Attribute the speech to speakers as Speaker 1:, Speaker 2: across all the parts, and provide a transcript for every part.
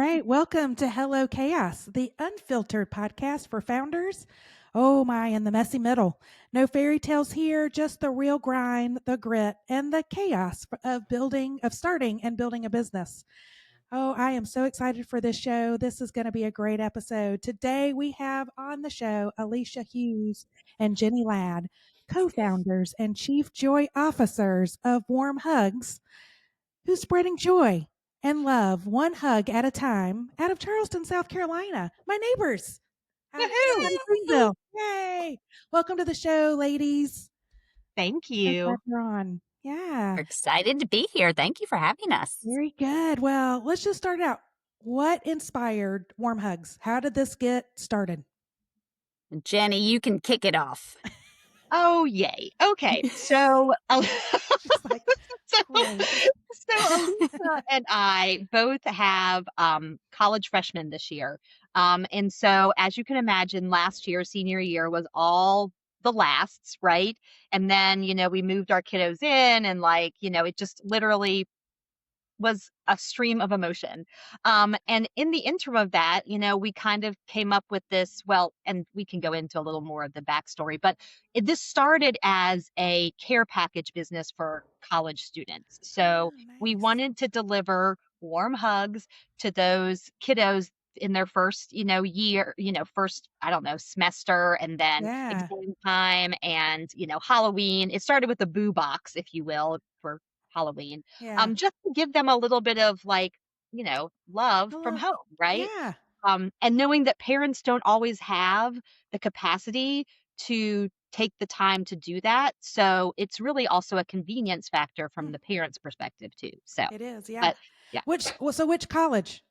Speaker 1: right. Welcome to Hello Chaos, the unfiltered podcast for founders. Oh my, in the messy middle. No fairy tales here, just the real grind, the grit, and the chaos of starting and building a business. Oh, I am so excited for this show. This is going to be a great episode. Today we have on the show Alicia Hughes and Jenny Ladd, co-founders and chief joy officers of Warm Hugs, who's spreading joy and love one hug at a time out of Charleston, South Carolina. My neighbors out
Speaker 2: Woohoo!
Speaker 1: in Greenville. Yay. Welcome to the show, ladies.
Speaker 2: Thank
Speaker 1: So glad
Speaker 2: you.
Speaker 1: you're on. Yeah.
Speaker 3: We're excited to be here. Thank you for having us.
Speaker 1: Very good. Well, let's just start out. What inspired Warm Hugs? How did this get started?
Speaker 3: Jenny, you can kick it off.
Speaker 2: Oh, yay. Okay. So,
Speaker 1: Just like,
Speaker 2: so,
Speaker 1: great.
Speaker 2: so Alicia and I both have college freshmen this year. And so, as you can imagine, last year, senior year, was all the lasts, right? And then, we moved our kiddos in and it just literally was a stream of emotion. And in the interim of that, we kind of came up with this, and we can go into a little more of the backstory, but this started as a care package business for college students. So we
Speaker 1: Nice.
Speaker 2: wanted to deliver warm hugs to those kiddos in their first, year, first, I don't know, semester, and then
Speaker 1: Yeah.
Speaker 2: exam time and, Halloween. It started with the boo box, if you will, for Halloween,
Speaker 1: Yeah.
Speaker 2: just to give them a little bit of love from
Speaker 1: Hello.
Speaker 2: home, right?
Speaker 1: Yeah.
Speaker 2: And knowing that parents don't always have the capacity to take the time to do that. So it's really also a convenience factor from the parents' perspective too. So,
Speaker 1: It is. Yeah.
Speaker 2: but yeah,
Speaker 1: Which college?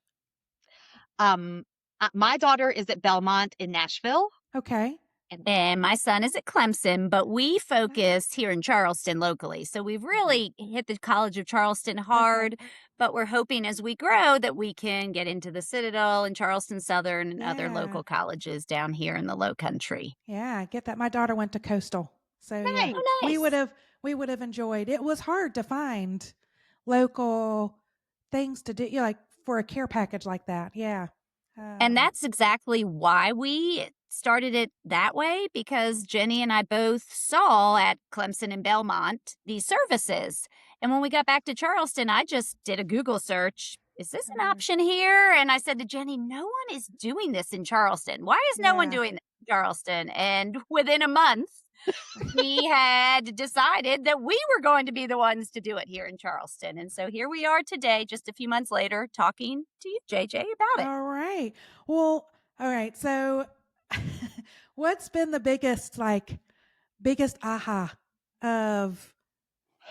Speaker 2: my daughter is at Belmont in Nashville.
Speaker 1: Okay.
Speaker 3: And my son is at Clemson, but we focus here in Charleston locally. So we've really hit the College of Charleston hard, but we're hoping as we grow that we can get into the Citadel and Charleston Southern and other
Speaker 1: Yeah.
Speaker 3: local colleges down here in the Low Country.
Speaker 1: Yeah, I get that. My daughter went to Coastal. So yeah,
Speaker 2: Nice.
Speaker 3: Oh, nice.
Speaker 1: we would have enjoyed. It was hard to find local things to do, like for a care package like that. Yeah.
Speaker 3: And that's exactly why we started it that way, because Jenny and I both saw at Clemson and Belmont these services. And when we got back to Charleston, I just did a Google search. Is this an option here? And I said to Jenny, no one is doing this in Charleston. Why is no one
Speaker 1: Yeah.
Speaker 3: doing this in Charleston? And within a month, we had decided that we were going to be the ones to do it here in Charleston. And so here we are today, just a few months later, talking to you, JJ, about it.
Speaker 1: All right. Well, all right. So what's been the biggest aha of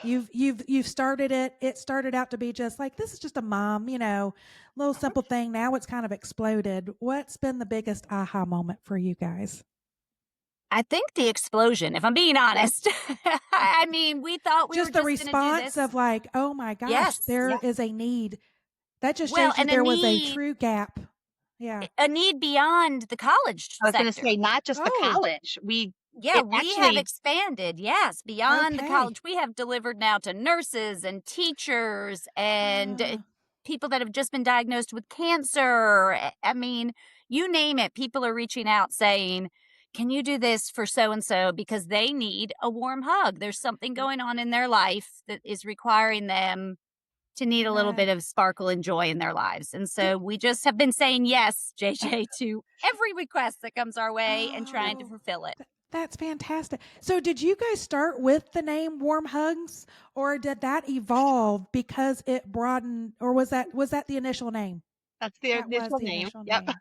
Speaker 1: you've started it. It started out to be just like, this is just a mom, little simple thing. Now it's kind of exploded. What's been the biggest aha moment for you guys?
Speaker 3: I think the explosion, if I'm being honest. I mean, we thought we
Speaker 1: just
Speaker 3: were
Speaker 1: the
Speaker 3: just gonna do
Speaker 1: response
Speaker 3: this.
Speaker 1: of like, oh my gosh,
Speaker 3: Yes,
Speaker 1: there is a need. That just
Speaker 3: Well,
Speaker 1: shows you
Speaker 3: and a
Speaker 1: there was a
Speaker 3: need-
Speaker 1: true gap. Yeah.
Speaker 3: a need beyond the college
Speaker 2: I was going to
Speaker 3: sector.
Speaker 2: say, not just the
Speaker 1: Oh.
Speaker 2: college.
Speaker 3: Yeah,
Speaker 2: it
Speaker 3: we have
Speaker 2: actually-
Speaker 3: expanded. Yes, beyond the
Speaker 1: Okay.
Speaker 3: college. We have delivered now to nurses and teachers and
Speaker 1: Ah.
Speaker 3: people that have just been diagnosed with cancer. I mean, you name it. People are reaching out saying, can you do this for so-and-so because they need a warm hug? There's something going on in their life that is requiring them to need a little
Speaker 1: Right.
Speaker 3: bit of sparkle and joy in their lives. And so we just have been saying yes, JJ, to every request that comes our way and trying to
Speaker 1: Oh.
Speaker 3: fulfill it.
Speaker 1: That's fantastic. So did you guys start with the name Warm Hugs, or did that evolve because it broadened, or was that the initial name?
Speaker 2: That's the
Speaker 1: That was
Speaker 2: initial
Speaker 1: the
Speaker 2: name.
Speaker 1: initial
Speaker 2: Yep.
Speaker 1: name.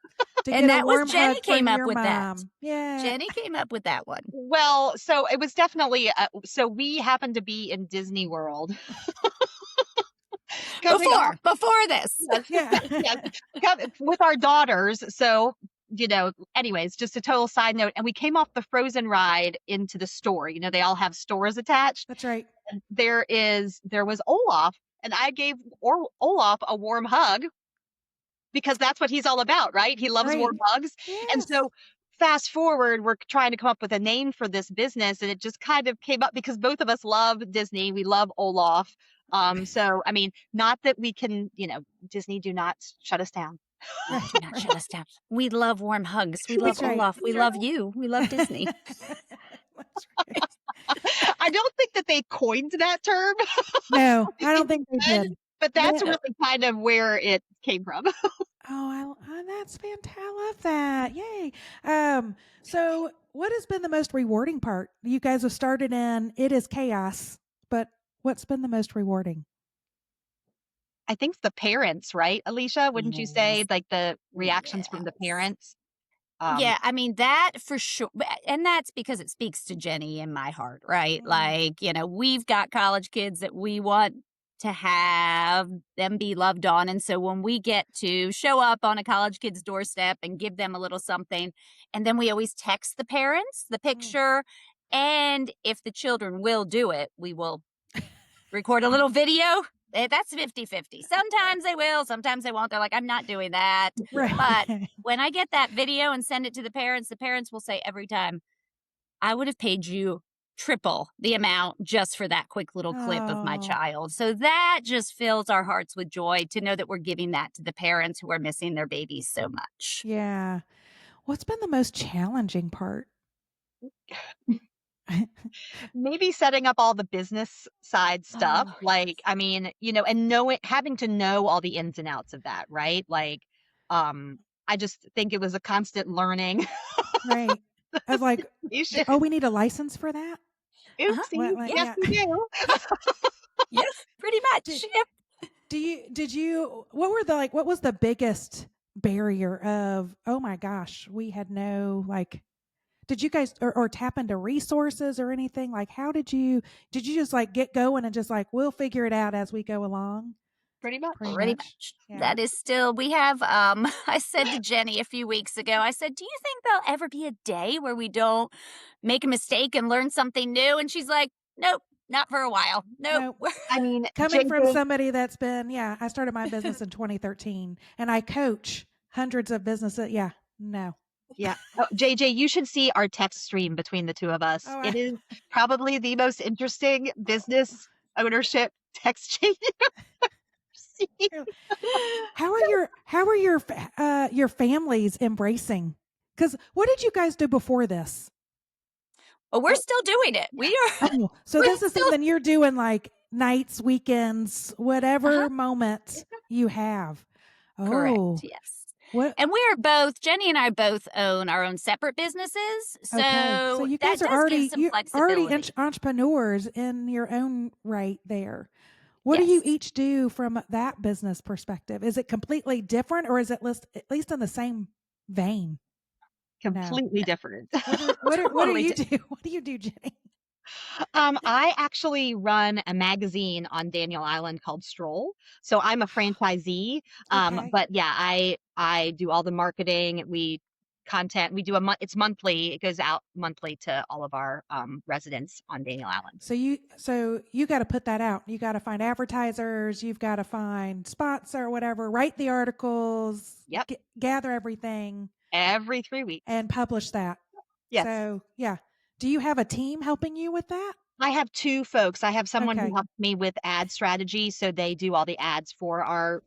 Speaker 1: To
Speaker 3: And
Speaker 1: get a
Speaker 3: that was
Speaker 1: warm
Speaker 3: Jenny
Speaker 1: hug
Speaker 3: came
Speaker 1: from
Speaker 3: up
Speaker 1: your
Speaker 3: with that.
Speaker 1: mom. Yeah.
Speaker 3: Jenny came up with that one.
Speaker 2: Well, so it was definitely, so we happened to be in Disney World. Coming off-
Speaker 3: Before this.
Speaker 1: Yeah.
Speaker 2: yes, with our daughters. So, anyways, just a total side note. And we came off the Frozen ride into the store. They all have stores attached.
Speaker 1: That's right.
Speaker 2: There was Olaf, and I gave Olaf a warm hug because that's what he's all about, right? He loves
Speaker 1: Right.
Speaker 2: warm hugs. And
Speaker 1: Yes.
Speaker 2: so fast forward, we're trying to come up with a name for this business, and it just kind of came up because both of us love Disney. We love Olaf. So, I mean, not that we can, Disney, do not shut us down.
Speaker 3: No, do not shut us down. We love warm hugs. We love
Speaker 1: That's right.
Speaker 3: Olaf. We love you. We love Disney.
Speaker 1: That's right.
Speaker 2: I don't think that they coined that term,
Speaker 1: No, I don't think they did.
Speaker 2: but that's
Speaker 1: Yeah.
Speaker 2: really kind of where it came from.
Speaker 1: That's fantastic. I love that. Yay. So what has been the most rewarding part? You guys have started in it is chaos, but what's been the most rewarding?
Speaker 2: I think the parents, right, Alicia? Wouldn't you say
Speaker 3: Yes.
Speaker 2: like the reactions from the
Speaker 3: Yes.
Speaker 2: parents?
Speaker 3: Yeah, I mean, that for sure. And that's because it speaks to Jenny in my heart, right? Like, we've got college kids that we want to have them be loved on. And so when we get to show up on a college kid's doorstep and give them a little something, and then we always text the parents the
Speaker 1: Mm.
Speaker 3: picture. And if the children will do it, we will record a little video. That's 50-50. Sometimes they will, sometimes they won't. They're like, I'm not doing that.
Speaker 1: Right.
Speaker 3: But when I get that video and send it to the parents will say every time, I would have paid you triple the amount just for that quick little clip of my
Speaker 1: Oh,
Speaker 3: child. So that just fills our hearts with joy to know that we're giving that to the parents who are missing their babies so much.
Speaker 1: yeah. What's been the most challenging part?
Speaker 2: Maybe setting up all the business side stuff.
Speaker 3: Oh,
Speaker 2: Like, I mean, and having to know all the ins and outs of that, right? Like, I just think it was a constant learning.
Speaker 1: Right. Of like,
Speaker 2: Patient.
Speaker 1: oh, we need a license for that?
Speaker 2: Oopsie.
Speaker 1: What,
Speaker 2: Yes,
Speaker 1: yeah.
Speaker 2: we do.
Speaker 3: yeah, pretty much.
Speaker 1: Did-
Speaker 3: Yep.
Speaker 1: What was the biggest barrier of, oh my gosh, we had no, like, did you guys or tap into resources or anything? Like, did you just like get going and just like, we'll figure it out as we go along?
Speaker 2: Pretty much.
Speaker 1: Pretty
Speaker 3: Pretty
Speaker 1: much.
Speaker 3: much.
Speaker 1: Yeah.
Speaker 3: That is still, we have, I said to Jenny a few weeks ago, I said, do you think there'll ever be a day where we don't make a mistake and learn something new? And she's like, nope, not for a while. Nope.
Speaker 1: No,
Speaker 2: I mean,
Speaker 1: coming from
Speaker 2: JJ,
Speaker 1: somebody that's been, yeah, I started my business in 2013 and I coach hundreds of businesses. Yeah, no.
Speaker 2: yeah. Oh, JJ, you should see our text stream between the two of us.
Speaker 1: Oh,
Speaker 2: It is probably the most interesting business ownership text chain you've ever seen.
Speaker 1: how are your families embracing? Because what did you guys do before this?
Speaker 3: Well, we're still doing it. We are.
Speaker 1: Oh, so
Speaker 3: We're
Speaker 1: this is
Speaker 3: still-
Speaker 1: something you're doing like nights, weekends, whatever
Speaker 3: Uh-huh.
Speaker 1: moment you have. Oh,
Speaker 3: Correct. Yes.
Speaker 1: what?
Speaker 3: And we're both, Jenny and I both own our own separate businesses. So,
Speaker 1: Okay, so you guys
Speaker 3: that
Speaker 1: are
Speaker 3: does
Speaker 1: already
Speaker 3: give some
Speaker 1: you're already
Speaker 3: flexibility.
Speaker 1: entrepreneurs in your own right there. What do
Speaker 3: Yes.
Speaker 1: you each do from that business perspective? Is it completely different, or is it at least in the same vein?
Speaker 2: Completely different.
Speaker 1: What do
Speaker 3: Totally
Speaker 1: you do? What do you do, Jenny?
Speaker 2: I actually run a magazine on Daniel Island called Stroll. So I'm a franchisee.
Speaker 1: Okay.
Speaker 2: But yeah, I do all the marketing. We content. We do it's monthly. It goes out monthly to all of our residents on Daniel Island.
Speaker 1: So you got to put that out. You got to find advertisers. You've got to find sponsor, whatever. Write the articles.
Speaker 2: Yep.
Speaker 1: Gather everything
Speaker 2: Every 3 weeks.
Speaker 1: and publish that.
Speaker 2: Yes.
Speaker 1: So yeah. Do you have a team helping you with that?
Speaker 2: I have two folks. I have someone
Speaker 1: Okay.
Speaker 2: who helps me with ad strategy, so they do all the ads for our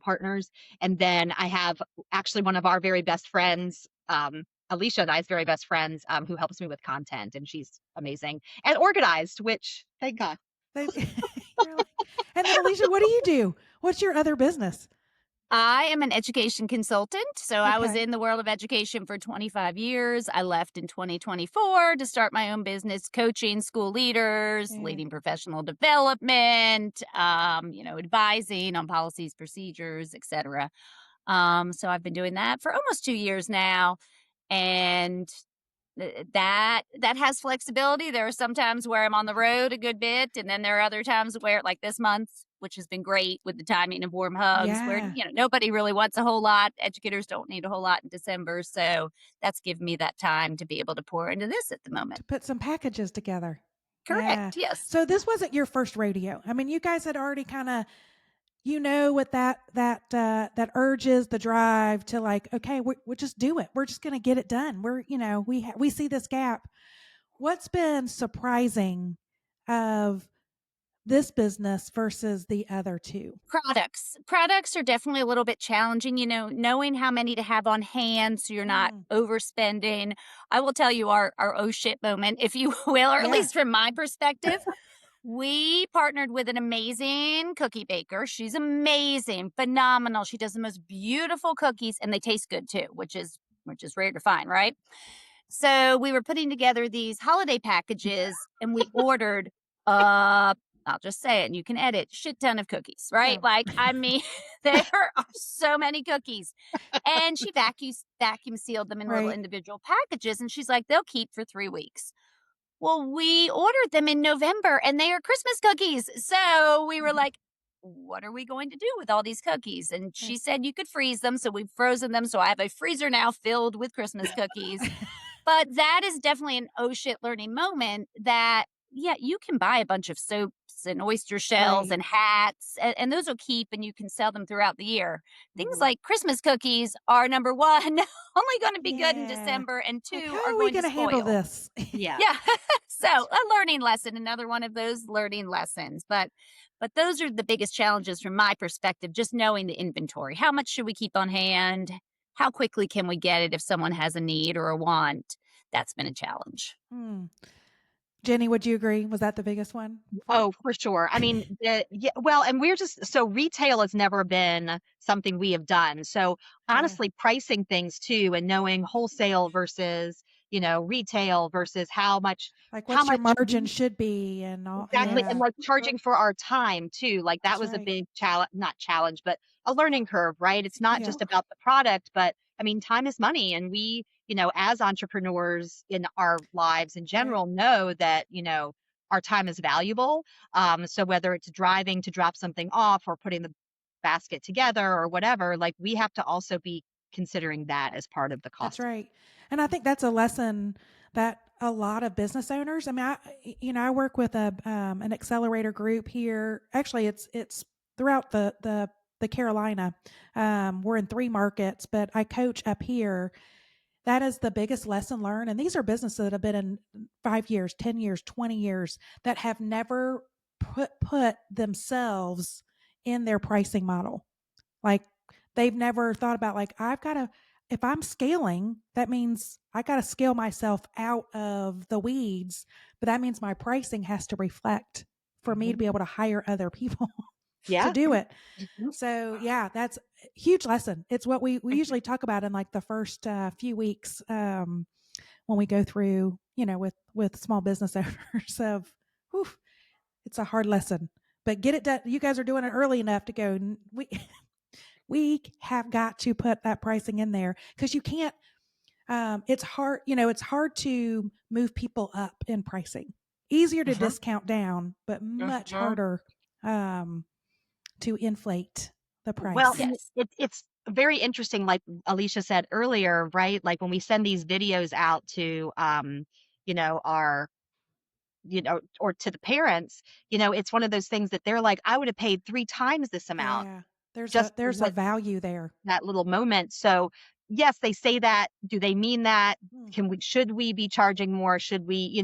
Speaker 2: partners, and then I have actually one of our very best friends, Alicia and I's very best friends, who helps me with content, and she's amazing and organized, which thank God.
Speaker 1: You're like- and then Alicia, what do you do? What's your other business?
Speaker 3: I am an education consultant. So I was
Speaker 1: Okay.
Speaker 3: in the world of education for 25 years. I left in 2024 to start my own business, coaching school leaders,
Speaker 1: Yeah.
Speaker 3: leading professional development, advising on policies, procedures, etc. So I've been doing that for almost 2 years now. And that has flexibility. There are some times where I'm on the road a good bit, and then there are other times where, like this month, which has been great with the timing of warm hugs, where
Speaker 1: Yeah.
Speaker 3: nobody really wants a whole lot. Educators don't need a whole lot in December, so that's given me that time to be able to pour into this at the moment.
Speaker 1: To put some packages together.
Speaker 3: Correct.
Speaker 1: Yeah.
Speaker 3: Yes.
Speaker 1: So this wasn't your first rodeo. I mean, you guys had already kind of, what that urges the drive to like, okay, we'll just do it. We're just going to get it done. We see this gap. What's been surprising of this business versus the other two?
Speaker 3: Products are definitely a little bit challenging, knowing how many to have on hand so you're not overspending. I will tell you our oh shit moment, if you will, or at
Speaker 1: Yeah.
Speaker 3: least from my perspective. We partnered with an amazing cookie baker. She's amazing, phenomenal. She does the most beautiful cookies, and they taste good too, which is rare to find, right? So we were putting together these holiday packages, and we ordered I'll just say it, and you can edit, shit ton of cookies, right?
Speaker 1: Yeah.
Speaker 3: Like, I mean, there are so many cookies. And she vacuum sealed them in little
Speaker 1: Right.
Speaker 3: individual packages, and she's like, they'll keep for 3 weeks. Well, we ordered them in November and they are Christmas cookies. So we were like, what are we going to do with all these cookies? And she
Speaker 1: Right.
Speaker 3: said you could freeze them. So we've frozen them. So I have a freezer now filled with Christmas cookies. But that is definitely an oh shit learning moment that, yeah, you can buy a bunch of soaps and oyster shells
Speaker 1: Right.
Speaker 3: and hats, and those will keep and you can sell them throughout the year. Things
Speaker 2: Mhm.
Speaker 3: like Christmas cookies are number one, only going to be good in
Speaker 1: Yeah.
Speaker 3: December, and
Speaker 1: Like,
Speaker 3: two,
Speaker 1: how
Speaker 3: are
Speaker 1: are we
Speaker 3: going to
Speaker 1: going to handle
Speaker 3: spoil.
Speaker 1: this?
Speaker 2: Yeah.
Speaker 3: Yeah. So a learning lesson, another one of those learning lessons. But those are the biggest challenges from my perspective, just knowing the inventory. How much should we keep on hand? How quickly can we get it if someone has a need or a want? That's been a challenge.
Speaker 1: Jenny, would you agree? Was that the biggest one?
Speaker 2: Oh, for sure. I mean, well, and we're just so retail has never been something we have done. So
Speaker 1: Yeah.
Speaker 2: honestly, pricing things too and knowing wholesale versus, retail versus how much
Speaker 1: Like
Speaker 2: how
Speaker 1: what your
Speaker 2: much
Speaker 1: margin
Speaker 2: we
Speaker 1: should be and all.
Speaker 2: exactly, and
Speaker 1: Yeah.
Speaker 2: like charging for our time too. Like that
Speaker 1: That's
Speaker 2: was a
Speaker 1: right.
Speaker 2: big challenge, not challenge, but a learning curve, right? It's not
Speaker 1: Yeah.
Speaker 2: just about the product, but I mean, time is money. And we, as entrepreneurs in our lives in
Speaker 1: Right.
Speaker 2: general, know that, our time is valuable. So whether it's driving to drop something off or putting the basket together or whatever, like we have to also be considering that as part of the
Speaker 1: That's
Speaker 2: cost.
Speaker 1: right. And I think that's a lesson that a lot of business owners, I mean, I work with an accelerator group here. Actually, it's throughout the Carolina. We're in 3 markets, but I coach up here. That is the biggest lesson learned. And these are businesses that have been in 5 years, 10 years, 20 years that have never put themselves in their pricing model. Like they've never thought about like if I'm scaling, that means I got to scale myself out of the weeds, but that means my pricing has to reflect for me to
Speaker 2: Mhm.
Speaker 1: be able to hire other people to
Speaker 2: Yeah.
Speaker 1: do it.
Speaker 2: Mhm.
Speaker 1: So yeah, that's a huge lesson. It's what we usually talk about in like the first few weeks when we go through, with small business owners of, whew, it's a hard lesson, but get it done. You guys are doing it early enough to go. We have got to put that pricing in there because you can't. It's hard. It's hard to move people up in pricing. Easier to
Speaker 2: Mhm.
Speaker 1: discount down, but much
Speaker 2: Mhm.
Speaker 1: harder to inflate the
Speaker 2: Well,
Speaker 1: price.
Speaker 2: and
Speaker 3: Yes.
Speaker 2: it's very interesting, like Alicia said earlier, right? Like when we send these videos out to, our, or to the parents, it's one of those things that they're like, I would have paid 3 times this amount
Speaker 1: Yeah, there's a
Speaker 2: just for
Speaker 1: there's a
Speaker 2: what
Speaker 1: value there.
Speaker 2: that little moment. So yes, they say that. Do they mean that?
Speaker 1: Mm,
Speaker 2: Should we be charging more? Should we,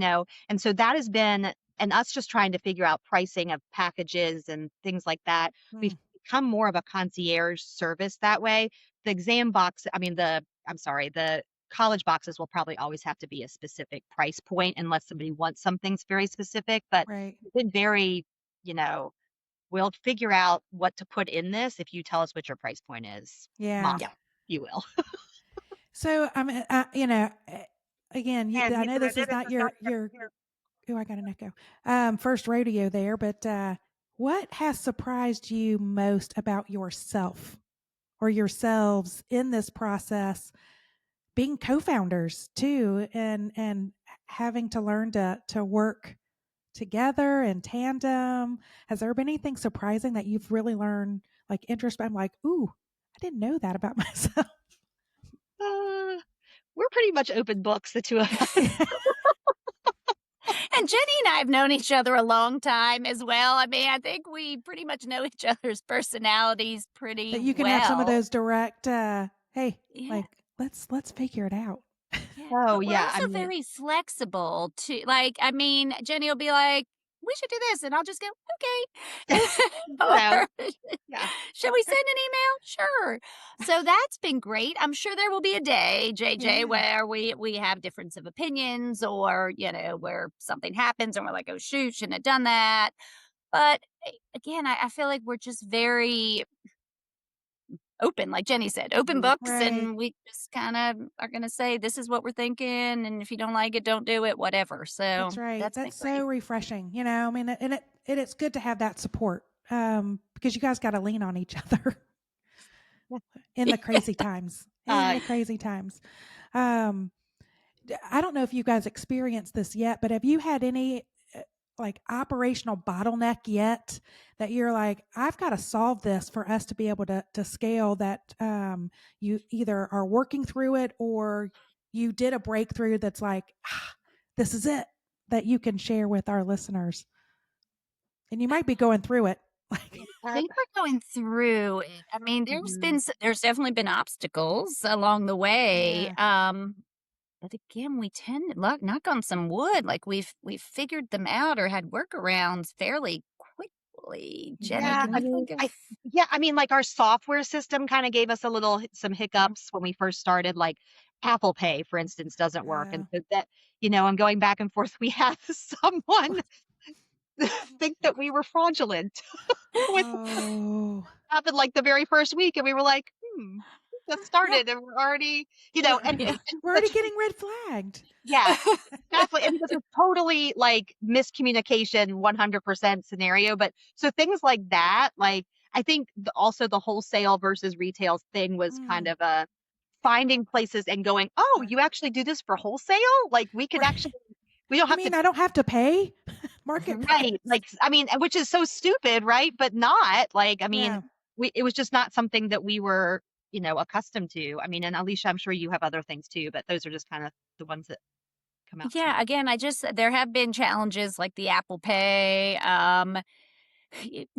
Speaker 2: and so that has been, and us just trying to figure out pricing of packages and things like that. We've
Speaker 1: mm,
Speaker 2: become more of a concierge service that way. The exam box, I mean, I'm sorry, the college boxes will probably always have to be a specific price point unless somebody wants something very specific, but
Speaker 1: right.
Speaker 2: it's been very, you know, we'll figure out what to put in this if you tell us what your price point is.
Speaker 1: Yeah.
Speaker 2: Model, you will.
Speaker 1: So I'm, again, I know this is not your. Oh, I got an echo. First rodeo there, but what has surprised you most about yourself or yourselves in this process, being co-founders too, and having to learn to work together in tandem? Has there been anything surprising that you've really learned, like interest? I'm like, ooh, I didn't know that about myself.
Speaker 2: Uh, we're pretty much open books, the two of us.
Speaker 3: And Jenny and I have known each other a long time as well. I mean, I think we pretty much know each other's personalities pretty
Speaker 1: That you can have some of
Speaker 3: well.
Speaker 1: those direct, hey,
Speaker 3: Yeah.
Speaker 1: like let's figure it out.
Speaker 3: Yeah.
Speaker 2: Oh
Speaker 3: But we're
Speaker 2: yeah, I
Speaker 3: also
Speaker 2: mean,
Speaker 3: very flexible too. Like, I mean, Jenny will be like, we should do this. And I'll just go, okay.
Speaker 2: know,
Speaker 3: Or,
Speaker 2: yeah.
Speaker 3: should we send an email? Sure. So that's been great. I'm sure there will be a day, JJ,
Speaker 1: Yeah.
Speaker 3: where we have difference of opinions, or, where something happens and we're like, oh, shoot, shouldn't have done that. But again, I feel like we're just very open, like Jenny said, open books.
Speaker 1: Right.
Speaker 3: And we just kind of are going to say, this is what we're thinking. And if you don't like it, don't do it, whatever. So
Speaker 1: That's right.
Speaker 3: that's been
Speaker 1: That's
Speaker 3: great.
Speaker 1: so refreshing. I mean, it's good to have that support because you guys got to lean on each other in the crazy times. In the crazy times. I don't know if you guys experienced this yet, but have you had any like operational bottleneck yet that you're like, I've got to solve this for us to be able to scale, that you either are working through it or you did a breakthrough that's like, this is it, that you can share with our listeners? And you might be going through it. Like,
Speaker 3: I think we're going through it. I mean, there's definitely been obstacles along the way. But again, we tend to knock on some wood, like we've figured them out or had workarounds fairly quickly. Jenny,
Speaker 2: Yeah,
Speaker 3: can you think of?
Speaker 2: I mean, like our software system kind of gave us some hiccups when we first started. Like Apple Pay, for instance, doesn't work, and so that I'm going back and forth. We had someone think that we were fraudulent with
Speaker 1: oh,
Speaker 2: happened like the very first week, and we were like, just started, and we're already, and
Speaker 3: Yeah.
Speaker 1: we're already getting red flagged.
Speaker 2: yeah, exactly. And this is totally like miscommunication, 100% scenario. But so things like that, like I think also the wholesale versus retail thing was kind of a finding places and going, oh, you actually do this for wholesale? Like we could actually, we don't
Speaker 1: You
Speaker 2: have to.
Speaker 1: mean I don't have to pay market price?
Speaker 2: Right. Like, I mean, which is so stupid, right? But not like, I mean,
Speaker 1: Yeah.
Speaker 2: it was just not something that we were, accustomed to. I mean, and Alicia, I'm sure you have other things too, but those are just kind of the ones that come out to me.
Speaker 3: Yeah, again, there have been challenges like the Apple Pay.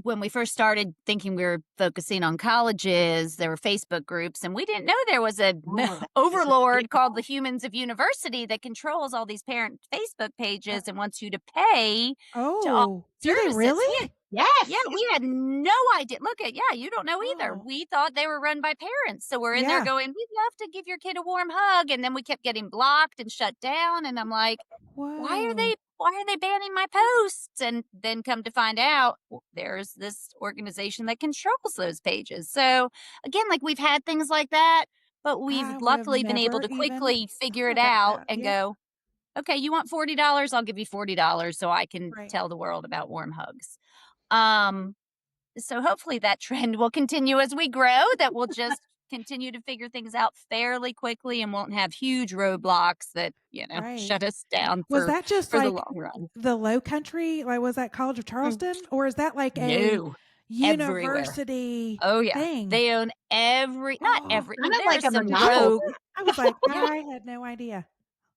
Speaker 3: When we first started thinking we were focusing on colleges, there were Facebook groups, and we didn't know there was a
Speaker 2: Oh,
Speaker 3: overlord called the Humans of University that controls all these parent Facebook pages and wants you to pay to all
Speaker 1: Oh, do they
Speaker 3: services.
Speaker 1: really?
Speaker 2: yes.
Speaker 3: Yeah, we had no idea. Look at, you don't know either.
Speaker 1: Oh.
Speaker 3: We thought they were run by parents. So we're in there
Speaker 1: Yeah.
Speaker 3: going, we'd love to give your kid a warm hug. And then we kept getting blocked and shut down. And I'm like, why are
Speaker 1: Whoa.
Speaker 3: they banning my posts? And then come to find out, there's this organization that controls those pages. So again, like we've had things like that, but we've
Speaker 1: I would have
Speaker 3: luckily been able
Speaker 1: never
Speaker 3: to
Speaker 1: even
Speaker 3: quickly figure
Speaker 1: thought
Speaker 3: it
Speaker 1: about
Speaker 3: out
Speaker 1: that.
Speaker 3: and
Speaker 1: Yeah.
Speaker 3: go, okay, you want $40? I'll give you $40 so I can
Speaker 1: Right.
Speaker 3: tell the world about warm hugs. So hopefully that trend will continue as we grow, that we'll just continue to figure things out fairly quickly and won't have huge roadblocks that,
Speaker 1: Right.
Speaker 3: shut us down
Speaker 1: Was that just
Speaker 3: for the
Speaker 1: like
Speaker 3: long run.
Speaker 1: the Low Country? Like, was that College of Charleston? Or is that like a
Speaker 3: No, everywhere.
Speaker 1: university
Speaker 3: Oh yeah.
Speaker 1: thing?
Speaker 3: They own not
Speaker 1: Oh,
Speaker 3: every,
Speaker 2: Kind of like
Speaker 3: there's
Speaker 2: a
Speaker 3: some
Speaker 2: monopoly.
Speaker 3: rogue
Speaker 1: I was like,
Speaker 3: Yeah.
Speaker 1: I had no idea.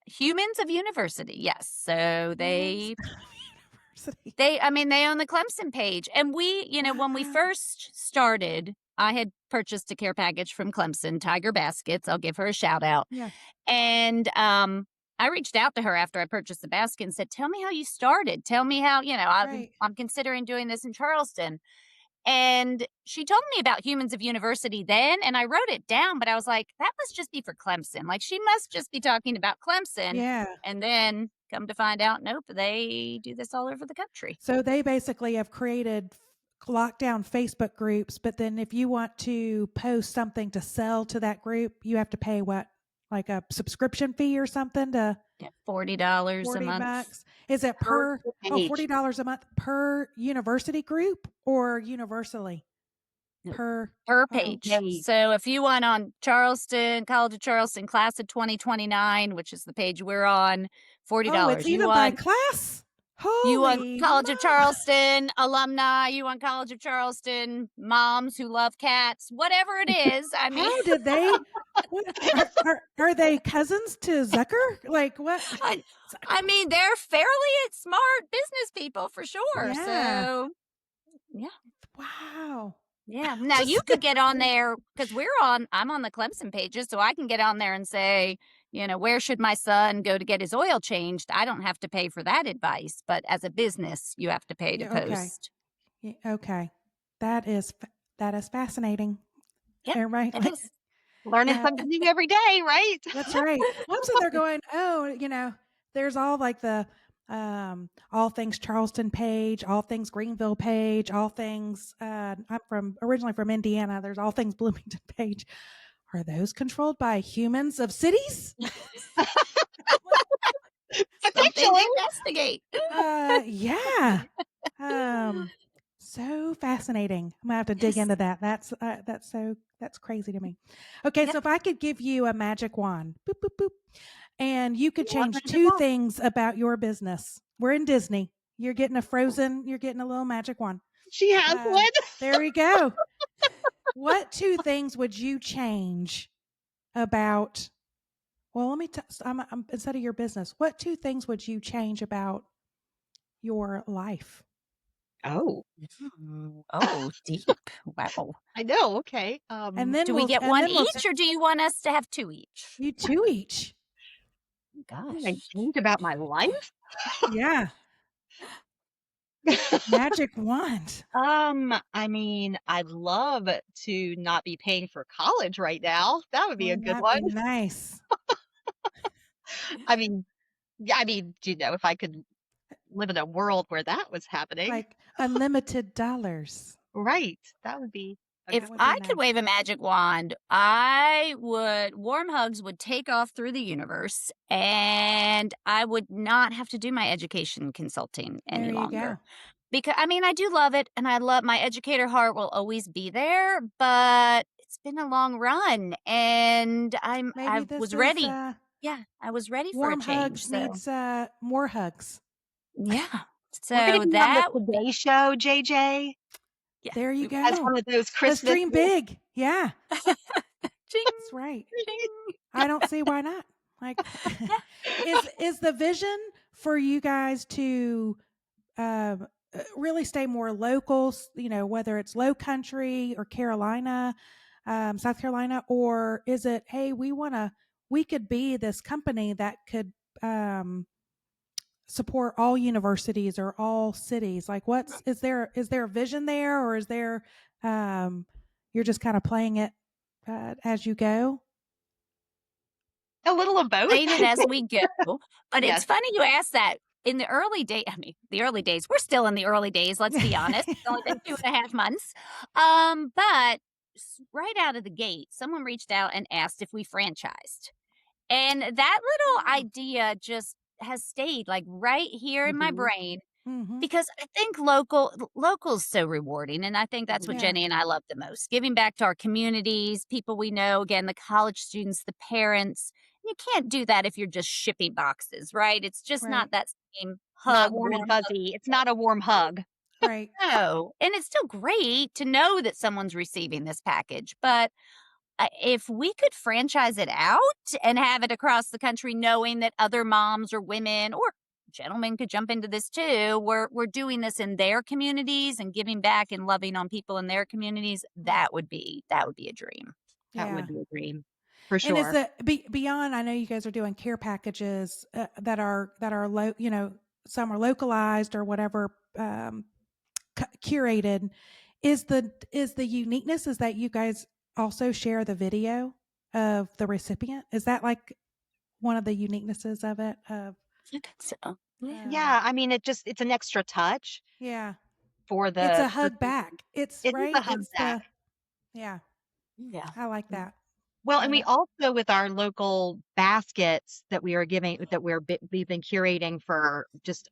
Speaker 3: Humans of University. Yes. So
Speaker 1: Humans University.
Speaker 3: they own the Clemson page. And we, when we
Speaker 1: Wow.
Speaker 3: first started, I had purchased a care package from Clemson, Tiger Baskets. I'll give her a shout out.
Speaker 1: Yeah.
Speaker 3: And I reached out to her after I purchased the basket and said, tell me how you started. Tell me how,
Speaker 1: Right.
Speaker 3: I'm considering doing this in Charleston. And she told me about Humans of University then, and I wrote it down, but I was like, that must just be for Clemson. Like, she must just be talking about Clemson.
Speaker 1: Yeah.
Speaker 3: And then come to find out, nope, they do this all over the country.
Speaker 1: So they basically have created lockdown Facebook groups, but then if you want to post something to sell to that group, you have to pay what? Like a subscription fee or something to
Speaker 3: Yeah, $40
Speaker 1: 40
Speaker 3: a month.
Speaker 1: bucks. Is it per
Speaker 2: page.
Speaker 1: $40 a month per university group or universally?
Speaker 3: No,
Speaker 1: Per
Speaker 3: page.
Speaker 2: page.
Speaker 3: So if you want on Charleston, College of Charleston, class of 2029, which is the page we're on, $40.
Speaker 1: Oh, it's even by class.
Speaker 3: You want
Speaker 1: Holy
Speaker 3: College of
Speaker 1: mo-
Speaker 3: Charleston alumni, you want College of Charleston moms who love cats, whatever it is. I mean,
Speaker 1: How did they? What, are they cousins to Zucker? Like what?
Speaker 3: I mean, they're fairly smart business people for sure.
Speaker 1: Yeah.
Speaker 3: So, yeah.
Speaker 1: Wow.
Speaker 3: Yeah. Now you could get on there because I'm on the Clemson pages, so I can get on there and say, where should my son go to get his oil changed? I don't have to pay for that advice, but as a business, you have to pay to
Speaker 1: Yeah, okay.
Speaker 3: post.
Speaker 1: Yeah, okay. That is that is fascinating.
Speaker 3: Yeah,
Speaker 1: Right?
Speaker 3: it is.
Speaker 2: Learning
Speaker 1: Uh,
Speaker 2: something new every day, right?
Speaker 1: that's right. Well, I'm sitting there going, oh, there's all like the all things Charleston page, all things Greenville page, all things. I'm originally from Indiana. There's all things Bloomington page. Are those controlled by humans of cities?
Speaker 3: Something to
Speaker 2: Potentially.
Speaker 3: investigate.
Speaker 1: Yeah. Um, so fascinating. I'm gonna have to dig
Speaker 3: Yes.
Speaker 1: into that. That's crazy to me. Okay,
Speaker 3: Yep.
Speaker 1: so if I could give you a magic wand, boop boop boop, and you could
Speaker 2: One
Speaker 1: change
Speaker 2: magic
Speaker 1: two
Speaker 2: wand.
Speaker 1: things about your business. We're in Disney. You're getting a frozen. You're getting a little magic wand.
Speaker 2: She has one.
Speaker 1: There we go. What two things would you change about? Well, let me. I'm instead of your business. What two things would you change about your life?
Speaker 2: Oh,
Speaker 3: Oh, deep. Wow.
Speaker 2: I know. Okay.
Speaker 1: And then
Speaker 3: Do we get
Speaker 1: and
Speaker 3: one
Speaker 1: then we'll
Speaker 3: each or do you want us to have two each?
Speaker 1: you two each.
Speaker 2: What did I
Speaker 3: Gosh.
Speaker 2: change about my life?
Speaker 1: Yeah, magic wand.
Speaker 2: I mean, I'd love to not be paying for college right now. That would be a
Speaker 1: Wouldn't
Speaker 2: good
Speaker 1: that
Speaker 2: one.
Speaker 1: be nice?
Speaker 2: I mean, yeah, if I could live in a world where that was happening,
Speaker 1: Like unlimited dollars.
Speaker 2: right? That would be a
Speaker 3: If
Speaker 1: That
Speaker 2: good
Speaker 1: would be
Speaker 3: I could
Speaker 1: nice.
Speaker 3: wave a magic wand, warm hugs would take off through the universe and I would not have to do my education consulting any
Speaker 1: There you
Speaker 3: longer.
Speaker 1: go.
Speaker 3: Because I do love it and I love my educator heart will always be there, but it's been a long run and I
Speaker 1: Maybe this
Speaker 3: was
Speaker 1: is
Speaker 3: ready. Yeah, I was ready for a
Speaker 1: warm
Speaker 3: change.
Speaker 1: hugs
Speaker 3: So,
Speaker 1: needs more hugs.
Speaker 3: yeah.
Speaker 2: We're gonna
Speaker 3: So
Speaker 2: be on the
Speaker 3: that
Speaker 2: Today Show, JJ,
Speaker 3: yeah,
Speaker 1: There you
Speaker 3: we
Speaker 2: as
Speaker 1: go.
Speaker 2: one of those
Speaker 1: Let's
Speaker 2: Christmas.
Speaker 1: dream big. Yeah,
Speaker 3: ching,
Speaker 1: that's right.
Speaker 3: ching.
Speaker 1: I don't see why not. Like,
Speaker 3: Yeah.
Speaker 1: is the vision for you guys to really stay more local? Whether it's Low Country or Carolina, South Carolina, or is it, hey, we could be this company that could um, support all universities or all cities? Like, is there a vision there, or is there you're just kind of playing it as you go?
Speaker 2: A little of both.
Speaker 3: Playing it as we go. But it's
Speaker 2: Yes.
Speaker 3: funny you asked that. In the early day, the early days, we're still in the early days, let's be honest. It's only been 2.5 months. But right out of the gate, someone reached out and asked if we franchised. And that little idea just has stayed like right here in my
Speaker 2: Mhm,
Speaker 3: brain
Speaker 1: Mm-hmm.
Speaker 3: because I think local's so rewarding, and I think that's what
Speaker 2: mhm.
Speaker 1: Yeah.
Speaker 3: Jenny and I love the most. Giving back to our communities, people we know, again, the college students, the parents. You can't do that if you're just shipping boxes, right? It's just
Speaker 1: Right.
Speaker 3: not that same
Speaker 2: Not
Speaker 3: hug,
Speaker 2: warm and
Speaker 3: warm hug.
Speaker 2: fuzzy. It's not a warm hug.
Speaker 1: Right.
Speaker 3: No, and it's still great to know that someone's receiving this package, but if we could franchise it out and have it across the country, knowing that other moms or women or gentlemen could jump into this too, we're doing this in their communities and giving back and loving on people in their communities, that would be a dream.
Speaker 2: That
Speaker 1: Yeah.
Speaker 2: would be a dream for
Speaker 1: And is
Speaker 2: sure.
Speaker 1: the beyond? I know you guys are doing care packages that are low. Some are localized or whatever, curated. Is the uniqueness is that you guys also share the video of the recipient? Is that like one of the uniquenesses of it? Of
Speaker 3: I think so. Yeah.
Speaker 2: Yeah, I mean, it's an extra touch
Speaker 1: yeah,
Speaker 2: for
Speaker 1: it's
Speaker 2: the
Speaker 1: a hug
Speaker 2: person.
Speaker 1: back. It's
Speaker 2: It is a
Speaker 1: right.
Speaker 2: hug
Speaker 1: It's
Speaker 2: back.
Speaker 1: yeah.
Speaker 3: Yeah.
Speaker 1: I like that.
Speaker 2: Well, and
Speaker 1: And
Speaker 2: we also, with our local baskets that we are giving, that we've been curating for just,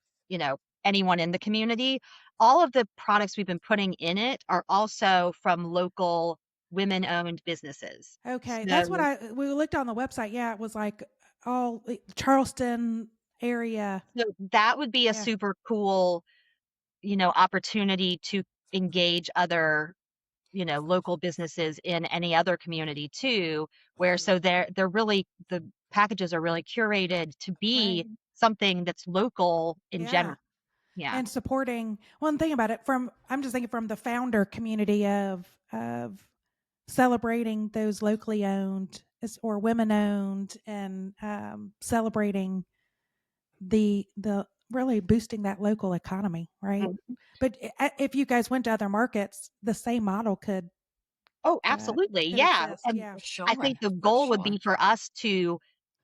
Speaker 2: anyone in the community, all of the products we've been putting in it are also from local women-owned businesses.
Speaker 1: okay, that's what
Speaker 2: So,
Speaker 1: we looked on the website. Yeah, it was like all Charleston area.
Speaker 2: so that would be a
Speaker 1: Yeah,
Speaker 2: super cool, opportunity to engage other local businesses in any other community too, where so they're really the packages are really curated to
Speaker 1: right.
Speaker 2: be something that's local in
Speaker 1: Yeah.
Speaker 2: general, Yeah.
Speaker 1: and supporting one thing about it I'm just thinking from the founder community of celebrating those locally owned or women owned and celebrating the really boosting that local economy, right?
Speaker 2: Mhm.
Speaker 1: But if you guys went to other markets, the same model
Speaker 2: Oh, absolutely.
Speaker 1: could
Speaker 2: Yeah.
Speaker 1: exist.
Speaker 2: And
Speaker 1: Yeah,
Speaker 3: For
Speaker 2: I
Speaker 3: sure.
Speaker 2: think the
Speaker 3: For
Speaker 2: goal would
Speaker 3: sure.
Speaker 2: be for us to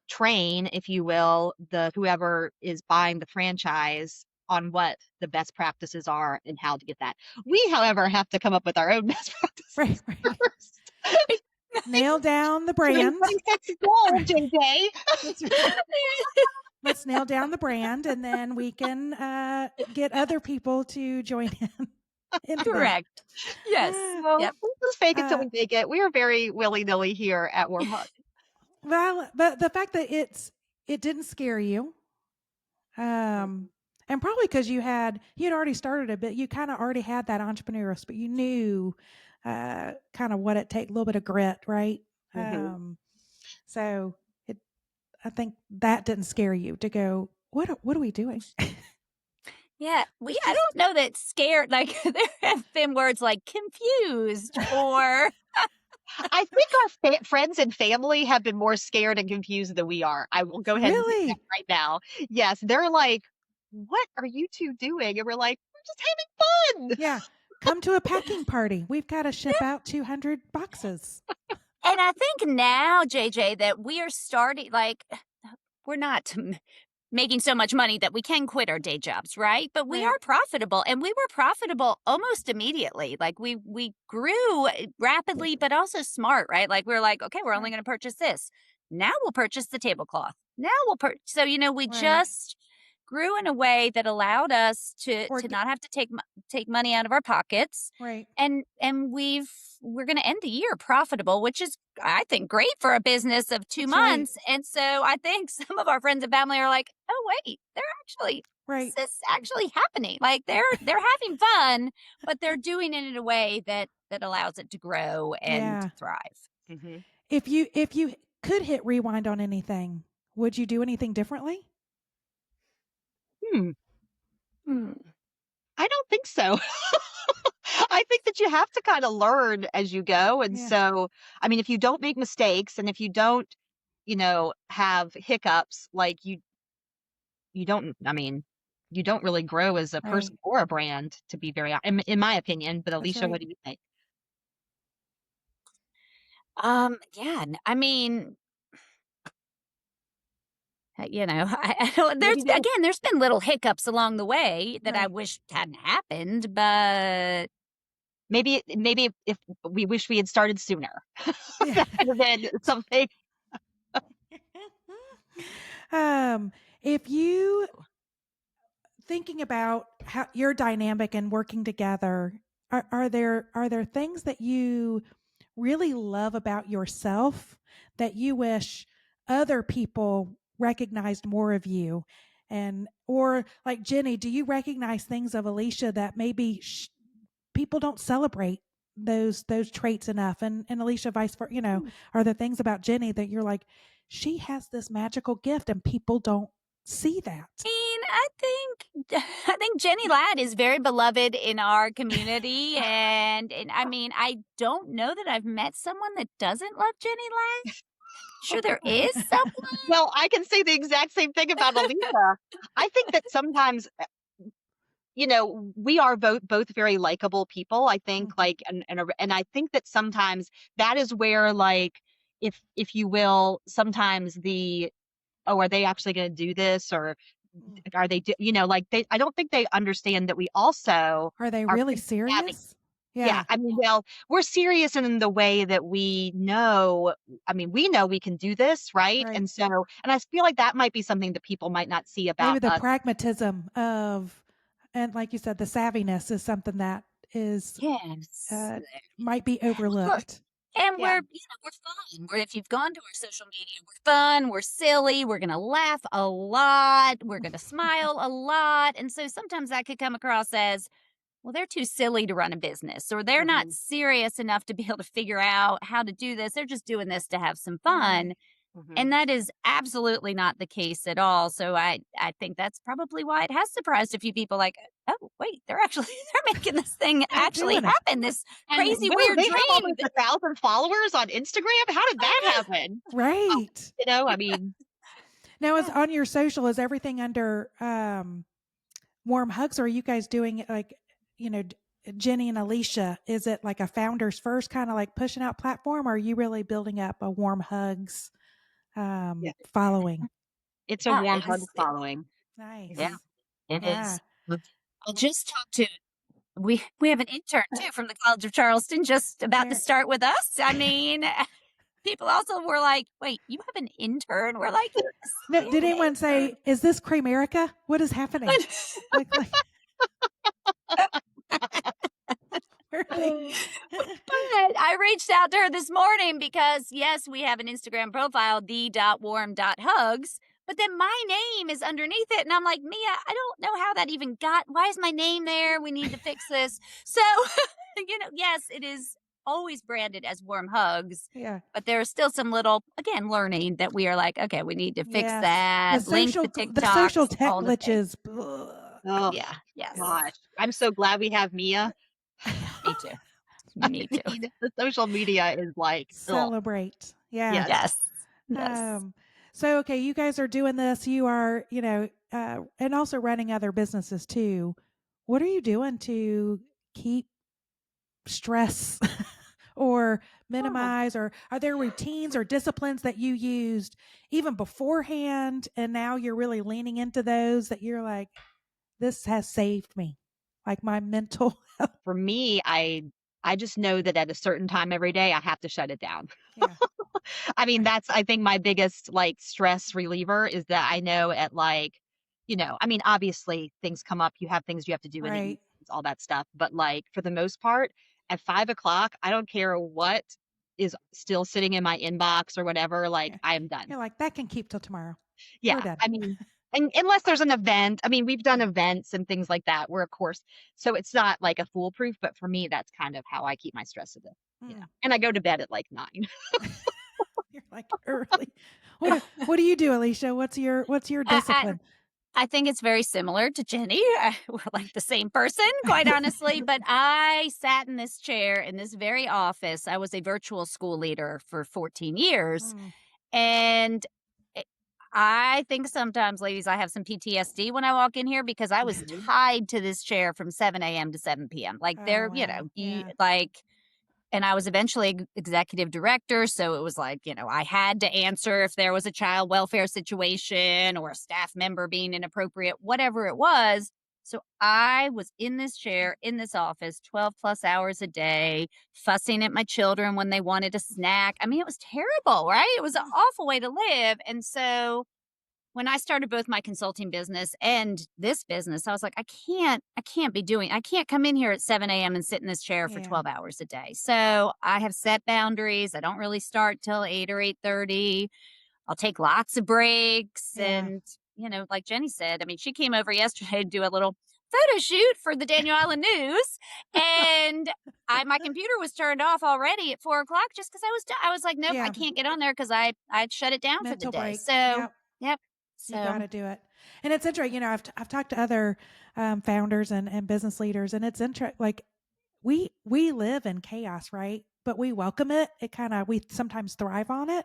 Speaker 2: train, if you will, the whoever is buying the franchise on what the best practices are and how to get that. We, however, have to come up with our own best
Speaker 1: right,
Speaker 2: practices
Speaker 1: right.
Speaker 2: first.
Speaker 1: Nail down the
Speaker 2: Everybody's
Speaker 1: brand.
Speaker 2: running sets of gold,
Speaker 1: Right.
Speaker 2: JJ.
Speaker 1: That's right. Let's nail down the brand, and then we can get other people to join in into that.
Speaker 3: Correct. Yes.
Speaker 1: Uh,
Speaker 2: Well,
Speaker 3: Yep.
Speaker 2: let's fake it till
Speaker 1: uh,
Speaker 2: we make it. We are very willy nilly here at Warm Hug.
Speaker 1: well, but the fact that it didn't scare you,
Speaker 2: Mhm.
Speaker 1: and probably because you'd already started a bit, you kind of already had that entrepreneurial spirit. You knew kind of what it takes, a little bit of grit, right?
Speaker 2: Mhm.
Speaker 1: So it, I think that didn't scare you to go. What are we doing?
Speaker 3: Yeah.
Speaker 1: Let's
Speaker 3: I
Speaker 1: just
Speaker 3: don't know that scared, like, there have been words like confused or
Speaker 2: I think our friends and family have been more scared and confused than we are. I will go ahead and say that
Speaker 1: really.
Speaker 2: right now. Yes, they're like, "What are you two doing?" And we're like, "We're just having fun."
Speaker 1: Yeah. Come to a packing party. We've got to ship out 200 boxes.
Speaker 3: and I think now, JJ, that we are starting like we're not making so much money that we can quit our day jobs, right? But we
Speaker 1: Right.
Speaker 3: are profitable and we were profitable almost immediately. Like we grew rapidly but also smart, right? Like we were like, okay, we're only
Speaker 1: Right.
Speaker 3: going to purchase this. Now we'll purchase the tablecloth. Now we'll so we
Speaker 1: Right.
Speaker 3: just grew in a way that allowed us
Speaker 1: Or
Speaker 3: to not have to take money out of our pockets.
Speaker 1: right.
Speaker 3: And we're going to end the year profitable, which is I think great for a business of 2
Speaker 1: That's right.
Speaker 3: months. And so I think some of our friends and family are like, "Oh wait,
Speaker 1: Right.
Speaker 3: this is actually happening. Like they're having fun, but they're doing it in a way that allows it to grow and
Speaker 1: Yeah.
Speaker 3: thrive."
Speaker 2: Mhm.
Speaker 1: If you could hit rewind on anything, would you do anything differently?
Speaker 2: Hmm.
Speaker 3: Hmm.
Speaker 2: I don't think so. I think that you have to kind of learn as you go. And
Speaker 1: Yeah.
Speaker 2: so, I mean, if you don't make mistakes and if you don't, have hiccups, like you don't, I mean, you don't really grow as a
Speaker 1: Right.
Speaker 2: person or a brand, to be very, in my opinion. But
Speaker 1: That's
Speaker 2: Alicia,
Speaker 1: right.
Speaker 2: what do you think?
Speaker 3: Yeah, I mean, I don't,
Speaker 2: Maybe they
Speaker 3: there's been little hiccups along the way that I
Speaker 1: Right.
Speaker 3: wish hadn't happened, but
Speaker 2: maybe if we wish we had started sooner,
Speaker 1: Yeah.
Speaker 2: that would have been something.
Speaker 1: um, if you thinking about how your dynamic and working together, are there things that you really love about yourself that you wish other people recognized more of you? And or like Jenny, do you recognize things of Alicia that maybe people don't celebrate those traits enough? And Alicia, vice versa. Are there things about Jenny that you're like, she has this magical gift and people don't see that?
Speaker 3: mean, I think Jenny Ladd is very beloved in our community, and I mean, I don't know that I've met someone that doesn't love Jenny Ladd. Sure, there is someone.
Speaker 2: Well, I can say the exact same thing about Alicia. I think that sometimes, we are both very likable people. I think,
Speaker 1: Mhm.
Speaker 2: like, and I think that sometimes that is where, like, if you will, sometimes oh, are they actually going to do this, or
Speaker 1: Mm.
Speaker 2: are they, like I don't think they understand that we also
Speaker 1: Are they
Speaker 2: are
Speaker 1: really
Speaker 2: pretty savvy.
Speaker 1: serious?
Speaker 2: Yeah,
Speaker 1: Yeah,
Speaker 2: I mean, well, we're serious in the way that we know. I mean, we know we can do this, right?
Speaker 1: right.
Speaker 2: And so, and I feel like that might be something that people might not see about
Speaker 1: Maybe the
Speaker 2: us.
Speaker 1: pragmatism of, and like you said, the savviness is something that is
Speaker 3: Yes.
Speaker 1: uh, might be
Speaker 3: Well,
Speaker 1: overlooked.
Speaker 3: and
Speaker 2: Yeah.
Speaker 3: we're fun. If you've gone to our social media, we're fun, we're silly, we're gonna laugh a lot, we're gonna smile a lot, and so sometimes that could come across as, well, they're too silly to run a business, or they're not
Speaker 2: Hmm.
Speaker 3: serious enough to be able to figure out how to do this. They're just doing this to have some
Speaker 1: Right.
Speaker 3: fun. And that is absolutely not the case at all. So I think that's probably why it has surprised a few people like, oh, wait, they're actually they're making this thing
Speaker 1: They're
Speaker 3: actually
Speaker 1: doing it.
Speaker 3: happen, this
Speaker 2: And
Speaker 3: crazy
Speaker 2: whoa,
Speaker 3: weird
Speaker 2: they have
Speaker 3: dream.
Speaker 2: almost 1,000 followers on Instagram. How did that happen?
Speaker 1: Right.
Speaker 2: You know, I mean,
Speaker 1: Now, is
Speaker 3: Yeah.
Speaker 1: on your social, is everything under warm hugs, or are you guys doing it like, you know, Jenny and Alicia? Is it like a founders first kind of like pushing out platform, or are you really building up a warm hugs
Speaker 2: yeah,
Speaker 1: following?
Speaker 2: it's a
Speaker 3: Yeah,
Speaker 2: warm
Speaker 3: it
Speaker 2: hug
Speaker 3: is.
Speaker 2: following.
Speaker 3: Yeah,
Speaker 1: Nice.
Speaker 3: it
Speaker 1: Yeah.
Speaker 3: is. I just talked to we have an intern too from the College of Charleston just about to
Speaker 1: There.
Speaker 3: start with us. I mean, people also were like, "Wait, you have an intern?" We're like, "Yes,
Speaker 1: No,
Speaker 3: we
Speaker 1: did
Speaker 3: have
Speaker 1: anyone say, "Is this Cramerica? What is happening?" Like, where are they?
Speaker 3: an intern." But I reached out to her this morning because yes, we have an Instagram profile, the.warm.hugs, but then my name is underneath it. And I'm like, Mia, I don't know how that even got. Why is my name there? We need to fix this. So, yes, it is always branded as Warm Hugs,
Speaker 1: Yeah.
Speaker 3: but there are still some little, again, learning that we are like, okay, we need to fix
Speaker 1: Yes.
Speaker 3: that, link the
Speaker 1: The social
Speaker 3: TikToks,
Speaker 1: tech
Speaker 3: all the things.
Speaker 1: glitches. Ugh.
Speaker 2: Oh
Speaker 3: Yeah, yes.
Speaker 2: gosh, I'm so glad we have Mia.
Speaker 3: Me too.
Speaker 2: I
Speaker 3: Me too.
Speaker 2: mean, the social media is like, oh,
Speaker 1: Celebrate. Yeah.
Speaker 2: yes.
Speaker 3: Yes. Yes.
Speaker 1: So okay, you guys are doing this. You are, and also running other businesses too. What are you doing to keep stress or
Speaker 2: Oh,
Speaker 1: minimize, or are there routines or disciplines that you used even beforehand and now you're really leaning into those that you're like, this has saved me, like my mental health?
Speaker 2: for me, I just know that at a certain time every day I have to shut it down.
Speaker 1: Yeah.
Speaker 2: I mean, that's I think my biggest like stress reliever is that I know at like, I mean, obviously things come up, you have things you have to do in the evenings,
Speaker 1: Right.
Speaker 2: all that stuff. But like for the most part, at 5 o'clock, I don't care what is still sitting in my inbox or whatever, like
Speaker 1: Yeah.
Speaker 2: I am done.
Speaker 1: You're like, that can keep till tomorrow. We're
Speaker 2: Yeah.
Speaker 1: done.
Speaker 2: I mean, and unless there's an event, I mean, we've done events and things like that where of course, so it's not like a foolproof, but for me, that's kind of how I keep my stress at the,
Speaker 1: Mm.
Speaker 2: and I go to bed at like 9.
Speaker 1: You're like early. What do you do, Alicia? What's your
Speaker 3: I,
Speaker 1: discipline?
Speaker 3: I think it's very similar to Jenny. We're like the same person, quite honestly. But I sat in this chair in this very office. I was a virtual school leader for 14 years.
Speaker 1: Mm.
Speaker 3: And it- I think sometimes, ladies, I have some PTSD when I walk in here because I was tied to this chair from 7 a.m. to 7 p.m. Like
Speaker 1: Oh
Speaker 3: there,
Speaker 1: wow. Yeah.
Speaker 3: and I was eventually executive director. So it was like, I had to answer if there was a child welfare situation or a staff member being inappropriate, whatever it was. So I was in this chair in this office 12 plus hours a day, fussing at my children when they wanted a snack. I mean, it was terrible, right? It was an
Speaker 1: Mm.
Speaker 3: awful way to live. And so when I started both my consulting business and this business, I was like, I can't come in here at 7 a.m. and sit in this chair for
Speaker 1: Yeah.
Speaker 3: 12 hours a day. So I have set boundaries. I don't really start till 8 or 8:30. I'll take lots of breaks.
Speaker 1: Yeah.
Speaker 3: And, like Jenny said, I mean, she came over yesterday to do a little photo shoot for the Daniel Island News. And my computer was turned off already at 4 o'clock just because I was like, nope, I
Speaker 1: Yeah.
Speaker 3: can't get on there because I'd shut it down for the
Speaker 1: Mental
Speaker 3: day.
Speaker 1: break.
Speaker 3: So,
Speaker 1: Yep.
Speaker 3: yep.
Speaker 1: You got
Speaker 3: So
Speaker 1: to do it. And it's interesting, I've talked to other founders and business leaders, and it's interesting. Like we live in chaos, right? But we welcome it. We sometimes thrive on it.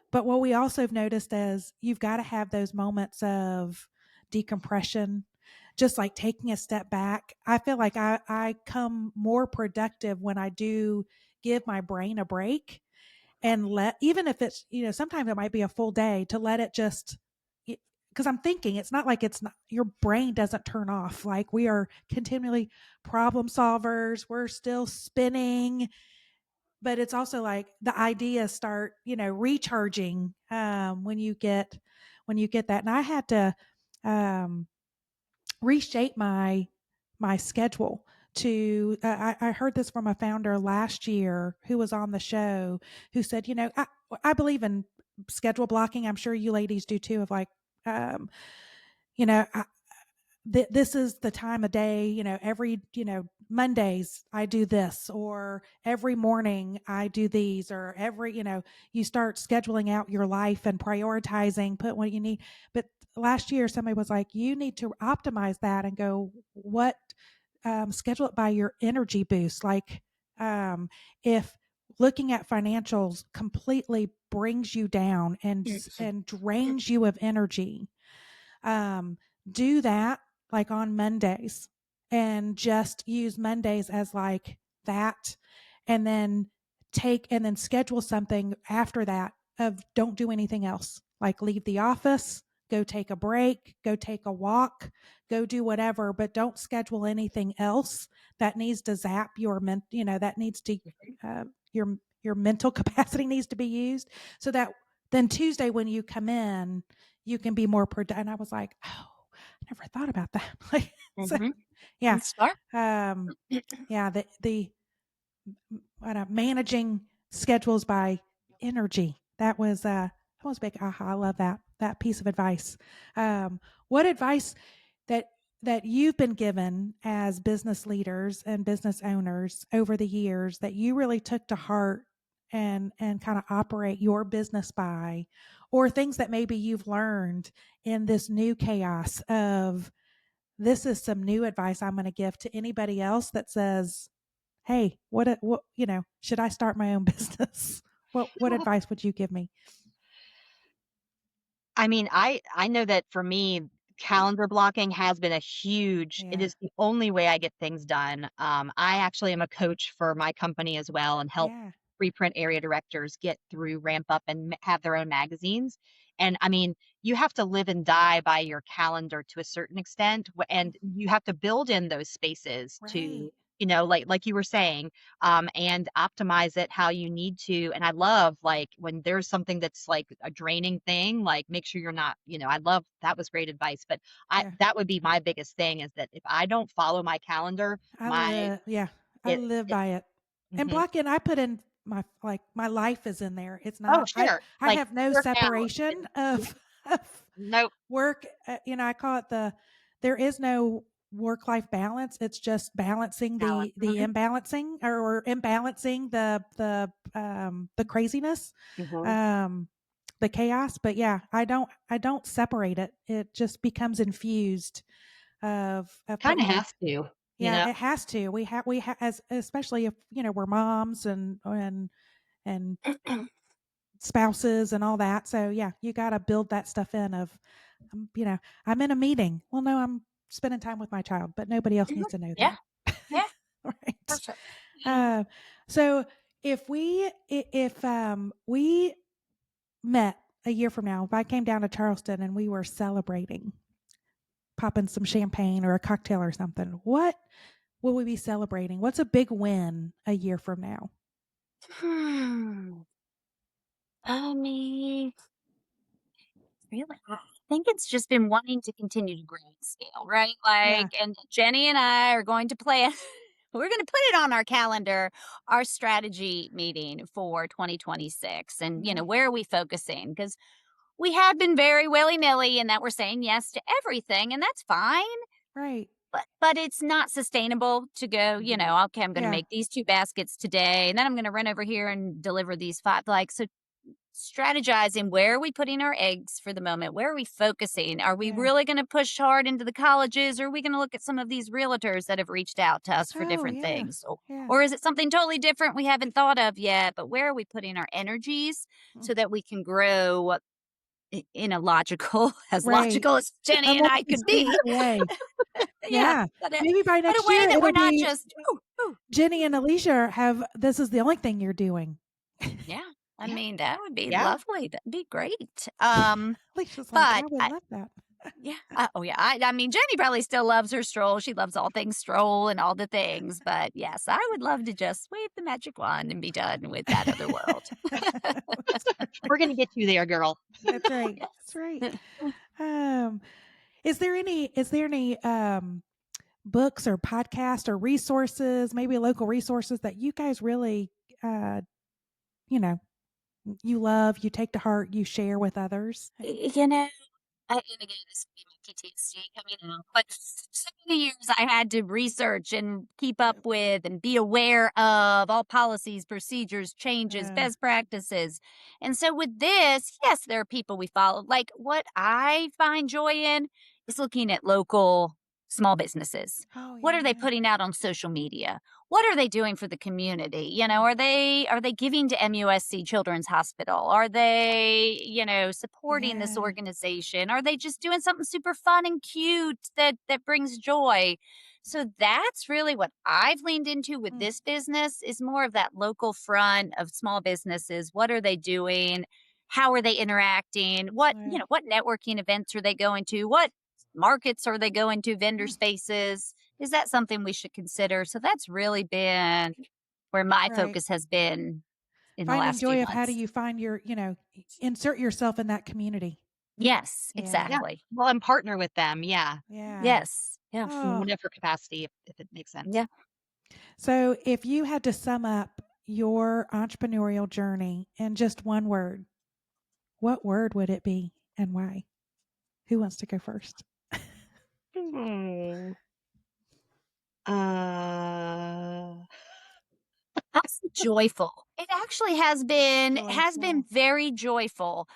Speaker 1: But what we also have noticed is you've got to have those moments of decompression, just like taking a step back. I feel like I come more productive when I do give my brain a break and even if it's, sometimes it might be a full day, to let it just, because I'm thinking it's not like it's not, your brain doesn't turn off. Like we are continually problem solvers. We're still spinning, but it's also like the ideas start, recharging, when you get that. And I had to, um, reshape my schedule to I heard this from a founder last year who was on the show, who said, I believe in schedule blocking. I'm sure you ladies do too, of like, um, you know, I, this is the time of day, every, Mondays I do this, or every morning I do these, or every, you start scheduling out your life and prioritizing, put what you need. But last year, somebody was like, you need to optimize that and go, what, schedule it by your energy boost. Like, if looking at financials completely brings you down and drains you of energy, um, do that like on Mondays, and just use Mondays as like that. And then schedule something after that of don't do anything else. Like leave the office, go take a break, go take a walk, go do whatever, but don't schedule anything else that needs to zap your that needs to, your mental capacity needs to be used, so that then Tuesday when you come in, you can be more productive. And I was like, oh, I never thought about that. Like, so,
Speaker 2: Mhm.
Speaker 1: yeah.
Speaker 3: That's smart.
Speaker 1: Yeah. The managing schedules by energy. That was big. Aha. I love that piece of advice. What advice that you've been given as business leaders and business owners over the years that you really took to heart and kind of operate your business by, or things that maybe you've learned in this new chaos of, this is some new advice I'm going to give to anybody else that says, hey, what, should I start my own business? What advice would you give me?
Speaker 2: I mean, I know that for me, calendar blocking has been a huge it
Speaker 1: Yeah.
Speaker 2: is the only way I get things done. I actually am a coach for my company as well and help
Speaker 1: Yeah.
Speaker 2: preprint area directors get through, ramp up, and have their own magazines. And I mean, you have to live and die by your calendar to a certain extent, and you have to build in those spaces
Speaker 1: Right.
Speaker 2: to, like you were saying, and optimize it how you need to. And I love like when there's something that's like a draining thing, like make sure you're not, I love that was great advice. But
Speaker 1: Yeah.
Speaker 2: that would be my biggest thing is that if I don't follow my calendar,
Speaker 1: Yeah, I
Speaker 2: it,
Speaker 1: live
Speaker 2: it
Speaker 1: by it. And
Speaker 2: mhm.
Speaker 1: blocking, I put in my life is in there. It's
Speaker 2: Oh,
Speaker 1: not,
Speaker 2: sure.
Speaker 1: I
Speaker 2: Like
Speaker 1: have no
Speaker 2: work out
Speaker 1: separation
Speaker 2: and yeah,
Speaker 1: of, of
Speaker 2: nope,
Speaker 1: work. I call it there is no work life balance. It's just balancing
Speaker 2: balance.
Speaker 1: the imbalancing, or imbalancing the craziness,
Speaker 2: Mhm.
Speaker 1: um, the chaos. But yeah, I don't separate it. It just becomes infused but
Speaker 2: Kinda has to, you
Speaker 1: yeah,
Speaker 2: know?
Speaker 1: it has to. We have, as especially if, we're moms and spouses and all that. So yeah, you got to build that stuff in of, I'm in a meeting. Well, no, I'm spending time with my child, but nobody else needs to know
Speaker 3: Yeah.
Speaker 1: that.
Speaker 3: Yeah. For
Speaker 1: Right.
Speaker 3: sure.
Speaker 1: So if we met a year from now, if I came down to Charleston and we were celebrating, popping some champagne or a cocktail or something, what will we be celebrating? What's a big win a year from now?
Speaker 3: Hmm. I mean, really, I think it's just been wanting to continue to grow and scale, right?
Speaker 1: Yeah.
Speaker 3: Like, and Jenny and I are going to plan. We're going to put it on our calendar, our strategy meeting for 2026. And,
Speaker 1: Nice.
Speaker 3: where are we focusing? Because we have been very willy nilly in that we're saying yes to everything, and that's fine.
Speaker 1: Right.
Speaker 3: But it's not sustainable to go, okay, I'm going to
Speaker 1: Yeah.
Speaker 3: make these 2 baskets today, and then I'm going to run over here and deliver these 5. Like, so strategizing, where are we putting our eggs for the moment? Where are we focusing? Are we
Speaker 1: Yeah.
Speaker 3: really going to push hard into the colleges? Or are we going to look at some of these realtors that have reached out to us for
Speaker 1: Oh,
Speaker 3: different
Speaker 1: yeah.
Speaker 3: things?
Speaker 1: Yeah.
Speaker 3: Or is it something totally different we haven't thought of yet? But where are we putting our energies
Speaker 1: Mm.
Speaker 3: so that we can grow in a logical, as
Speaker 1: Right.
Speaker 3: logical as
Speaker 1: A
Speaker 3: Jenny and
Speaker 1: more
Speaker 3: I could be?
Speaker 1: sustainable way.
Speaker 3: Yeah.
Speaker 1: Yeah.
Speaker 3: But,
Speaker 1: Maybe by
Speaker 3: but a
Speaker 1: next
Speaker 3: way
Speaker 1: year
Speaker 3: that we're
Speaker 1: it'll
Speaker 3: not
Speaker 1: be
Speaker 3: just, ooh, ooh.
Speaker 1: Jenny and Alicia have, this is the only thing you're doing.
Speaker 3: Yeah. I
Speaker 2: Yeah,
Speaker 3: mean, that would be
Speaker 2: yeah.
Speaker 3: lovely. That'd be great.
Speaker 1: Alicia's like, I
Speaker 3: But
Speaker 1: would love that.
Speaker 3: yeah. Oh, yeah. I mean, Jenny probably still loves her stroll. She loves all things stroll and all the things. But yes, I would love to just wave the magic wand and be done with that other world.
Speaker 2: We're gonna get you there, girl.
Speaker 1: That's right. That's
Speaker 3: Yes.
Speaker 1: right. Um, is there any books or podcasts or resources, maybe local resources that you guys really, uh, you know, you love, you take to heart, you share with others?
Speaker 3: You know, And again, this would be my PTSD coming out, but so many years I had to research and keep up with and be aware of all policies, procedures, changes,
Speaker 1: Uh,
Speaker 3: best practices. And so with this, yes, there are people we follow. Like what I find joy in is looking at local small businesses.
Speaker 1: oh
Speaker 3: What are they
Speaker 1: yeah.
Speaker 3: putting out on social media? What are they doing for the community? Are they giving to MUSC Children's Hospital? Are they, supporting this
Speaker 1: Yeah.
Speaker 3: organization? Are they just doing something super fun and cute that brings joy? So that's really what I've leaned into with
Speaker 1: Mm,
Speaker 3: this business is more of that local front of small businesses. What are they doing? How are they interacting? What,
Speaker 1: yeah.
Speaker 3: what networking events are they going to? What markets are they going to? Vendor
Speaker 1: Mm,
Speaker 3: spaces? Is that something we should consider? So that's really been where my
Speaker 1: right.
Speaker 3: focus has been in the
Speaker 1: Finding
Speaker 3: last few
Speaker 1: joy of how do
Speaker 3: months.
Speaker 1: you find your, insert yourself in that community.
Speaker 3: Yes,
Speaker 1: Yeah.
Speaker 2: Yeah.
Speaker 3: exactly.
Speaker 2: Well, and partner with them. Yeah.
Speaker 1: Yeah.
Speaker 3: Yes. Yeah.
Speaker 2: In
Speaker 1: Oh,
Speaker 2: whatever capacity, if it makes sense.
Speaker 3: Yeah.
Speaker 1: so if you had to sum up your entrepreneurial journey in just one word, what word would it be and why? Who wants to go first?
Speaker 2: Hmm. Uh,
Speaker 3: That's joyful. It actually has been
Speaker 1: Joyful.
Speaker 3: very joyful.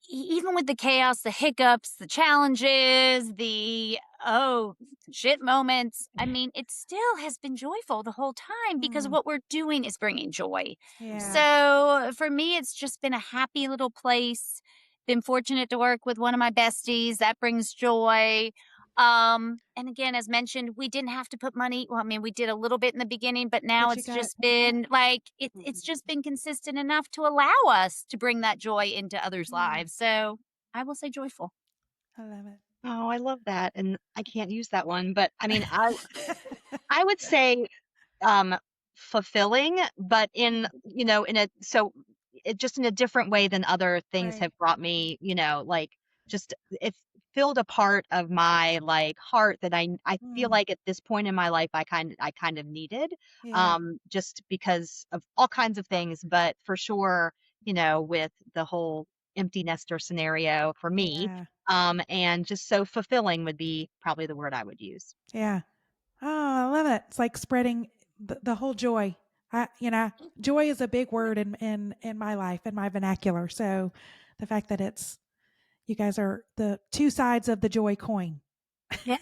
Speaker 3: Even with the chaos, the hiccups, the challenges, the oh shit moments, I mean, it still has been joyful the whole time because
Speaker 1: Mm,
Speaker 3: what we're doing is bringing joy.
Speaker 1: yeah.
Speaker 3: So for me, it's just been a happy little place. Been fortunate to work with one of my besties that brings joy. And again, as mentioned, we didn't have to put money. Well, I mean, we did a little bit in the beginning, but now
Speaker 1: But you
Speaker 3: it's
Speaker 1: got,
Speaker 3: just been like it's just been consistent enough to allow us to bring that joy into others'
Speaker 1: mm,
Speaker 3: lives. So I will say joyful.
Speaker 1: I love
Speaker 2: oh, I love that. And I can't use that one, but I mean,
Speaker 1: it.
Speaker 2: I would say um fulfilling, but in, in a so it just in a different way than other things
Speaker 1: Right.
Speaker 2: have brought me, like just it's filled a part of my like heart that I feel
Speaker 1: Mm,
Speaker 2: like at this point in my life I kind of needed,
Speaker 1: yeah.
Speaker 2: just because of all kinds of things, but for sure, with the whole empty nester scenario for me,
Speaker 1: Yeah.
Speaker 2: and just so fulfilling would be probably the word I would use.
Speaker 1: Yeah. Oh, I love it. It's like spreading the whole joy. Joy is a big word in my life, in my vernacular. So the fact that you guys are the two sides of the joy coin.
Speaker 3: Yeah.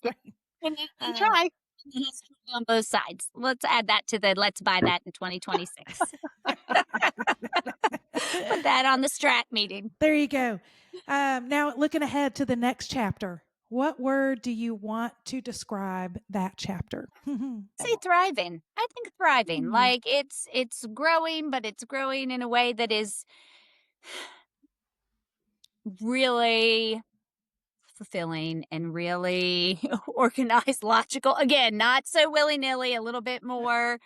Speaker 3: Yeah.
Speaker 1: Right.
Speaker 3: And you
Speaker 2: We
Speaker 1: Uh,
Speaker 2: try.
Speaker 3: he's on both sides. Let's add that to the let's buy that in 2026. Put that on the strat meeting.
Speaker 1: there you go. Now, looking ahead to the next chapter, what word do you want to describe that chapter?
Speaker 3: Say thriving. I think thriving.
Speaker 1: Mm,
Speaker 3: Like it's growing, but it's growing in a way that is really fulfilling and really organized, logical. Again, not so willy-nilly, a little bit more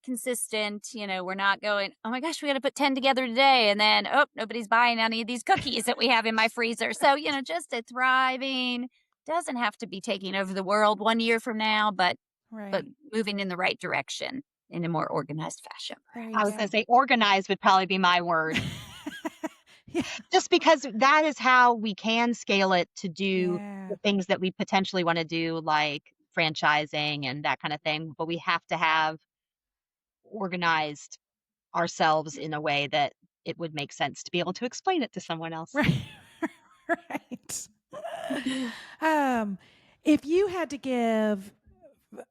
Speaker 3: consistent. We're not going, oh my gosh, we got to put 10 together today. And then, oh, nobody's buying any of these cookies that we have in my freezer. So, just a thriving, doesn't have to be taking over the world 1 year from now, but
Speaker 1: right.
Speaker 3: moving in the right direction in a more organized fashion,
Speaker 1: There you
Speaker 2: I was
Speaker 3: perhaps.
Speaker 2: going to
Speaker 1: go.
Speaker 2: say organized would probably be my word,
Speaker 1: Yeah.
Speaker 2: just because that is how we can scale it to do
Speaker 1: Yeah.
Speaker 2: the things that we potentially want to do, like franchising and that kind of thing. But we have to have organized ourselves in a way that it would make sense to be able to explain it to someone else.
Speaker 1: Right. Right. Um, if you had to give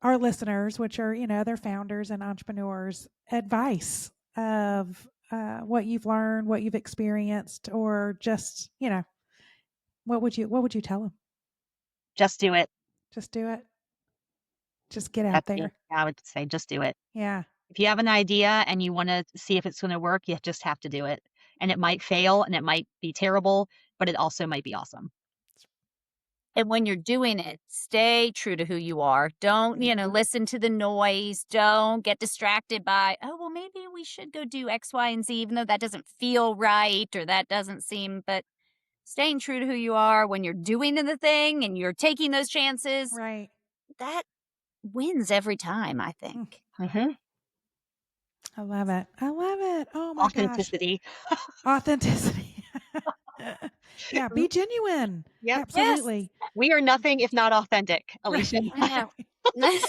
Speaker 1: our listeners, which are, they're founders and entrepreneurs, advice of what you've learned, what you've experienced, or just, what would you tell them?
Speaker 2: Just do it.
Speaker 1: Just do it. Just get out
Speaker 2: That's me.
Speaker 1: there.
Speaker 2: I would say just do it.
Speaker 1: Yeah.
Speaker 2: If you have an idea and you want to see if it's going to work, you just have to do it. And it might fail and it might be terrible, but it also might be awesome.
Speaker 3: And when you're doing it, stay true to who you are. Don't, listen to the noise. Don't get distracted by, oh, well, maybe we should go do X, Y, and Z, even though that doesn't feel right or that doesn't seem, but staying true to who you are when you're doing the thing and you're taking those chances,
Speaker 1: Right.
Speaker 3: that wins every time, I
Speaker 1: Mm,
Speaker 3: think.
Speaker 2: Hmm.
Speaker 1: I love it. I love it. Oh my gosh.
Speaker 2: Authenticity.
Speaker 1: Authenticity. Yeah, be genuine.
Speaker 2: Yep.
Speaker 1: Absolutely.
Speaker 2: We are nothing if not authentic, Alicia.
Speaker 1: Right.
Speaker 3: I know.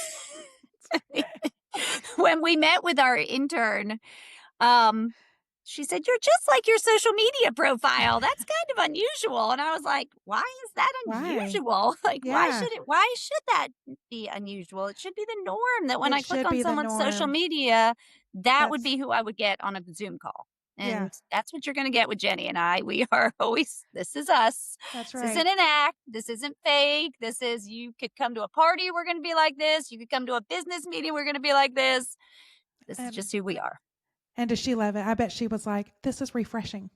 Speaker 3: When we met with our intern, um, she said, "You're just like your social media profile. That's kind of unusual." And I was like, "Why is that
Speaker 1: Why?
Speaker 3: unusual? Like,
Speaker 1: Yeah,
Speaker 3: why should that be unusual? It should be the norm that when
Speaker 1: it
Speaker 3: I click
Speaker 1: should
Speaker 3: on
Speaker 1: be the
Speaker 3: someone's social
Speaker 1: norm.
Speaker 3: media, that would
Speaker 1: That's
Speaker 3: be who I would get on a Zoom call."
Speaker 1: yeah,
Speaker 3: And that's what you're going to get with Jenny and I. We are always, this is us.
Speaker 1: that's
Speaker 3: This
Speaker 1: right.
Speaker 3: isn't an act. This isn't fake. This is, you could come to a party, we're going to be like this. You could come to a business meeting, we're going to be like this. This is
Speaker 1: And
Speaker 3: just who we are.
Speaker 1: does she love it? I bet she was like, "This is refreshing."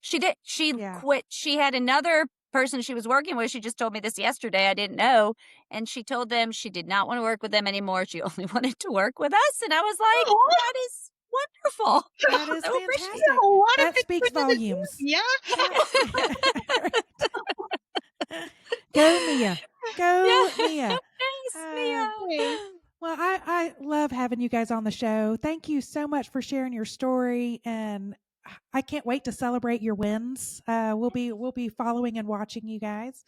Speaker 3: She did. She
Speaker 1: Yeah.
Speaker 3: quit. She had another person she was working with. She just told me this yesterday. I didn't know. And she told them she did not want to work with them anymore. She only wanted to work with us. And I was like,
Speaker 2: Oh,
Speaker 3: that is wonderful.
Speaker 1: That is
Speaker 3: So appreciate
Speaker 2: we
Speaker 1: fantastic.
Speaker 2: have a lot of
Speaker 1: That
Speaker 2: things
Speaker 1: speaks
Speaker 2: for the
Speaker 1: volumes.
Speaker 2: Yeah.
Speaker 1: Yeah. Go Mia. Go
Speaker 3: Yeah.
Speaker 1: Mia.
Speaker 3: Thanks,
Speaker 1: Um,
Speaker 3: Mia.
Speaker 1: well, I love having you guys on the show. Thank you so much for sharing your story, and I can't wait to celebrate your wins. We'll be following and watching you guys.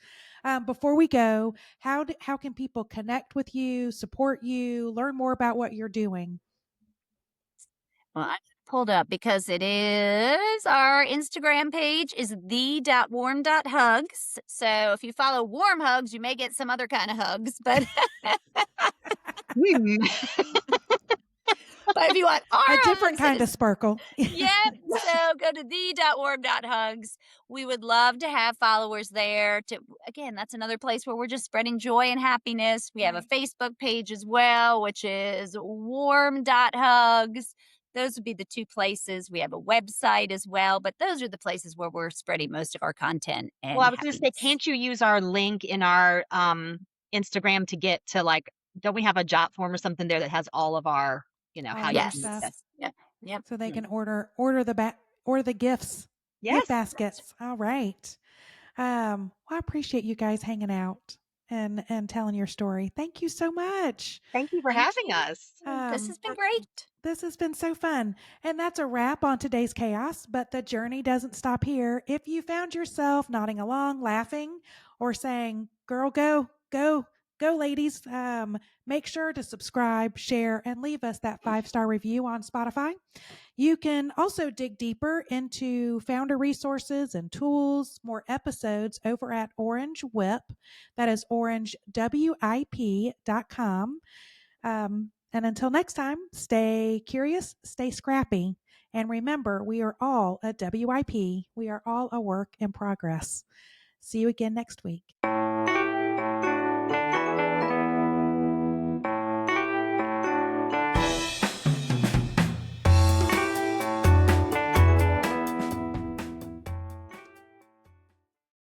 Speaker 1: Before we go, how can people connect with you, support you, learn more about what you're doing?
Speaker 3: Well, I pulled up because it is our Instagram page is the.warm.hugs. So if you follow warm hugs, you may get some other kind of hugs, but
Speaker 2: Hmm.
Speaker 3: but if you want our
Speaker 1: A different
Speaker 3: hugs,
Speaker 1: kind of sparkle.
Speaker 3: yep. So go to the.warm.hugs. We would love to have followers there. To again, that's another place where we're just spreading joy and happiness. We have a
Speaker 1: Right.
Speaker 3: Facebook page as well, which is warm.hugs. Those would be the two places. We have a website as well, but those are the places where we're spreading most of our content and
Speaker 2: Well, I was going to say,
Speaker 3: happiness.
Speaker 2: can't you use our link in our Instagram to get to like, don't we have a jot form or something there that has all of our,
Speaker 1: All
Speaker 2: how you
Speaker 1: your
Speaker 2: can
Speaker 1: stuff.
Speaker 2: get
Speaker 3: Yes. Yep. Yep.
Speaker 1: So they can order the gifts, gift
Speaker 2: Yes.
Speaker 1: baskets. All right. Well, I appreciate you guys hanging out and telling your story. Thank you so much.
Speaker 2: Thank you for
Speaker 3: Thank
Speaker 2: having
Speaker 3: you.
Speaker 2: us.
Speaker 3: This has been
Speaker 1: I-
Speaker 3: great.
Speaker 1: this has been so fun. And that's a wrap on today's chaos, but the journey doesn't stop here. If you found yourself nodding along, laughing, or saying, "Girl, go, go, go, ladies," make sure to subscribe, share, and leave us that 5-star review on Spotify. You can also dig deeper into founder resources and tools, more episodes over at Orange Whip. That is orangewip.com. And until next time, stay curious, stay scrappy, and remember, we are all a WIP. We are all a work in progress. See you again next week.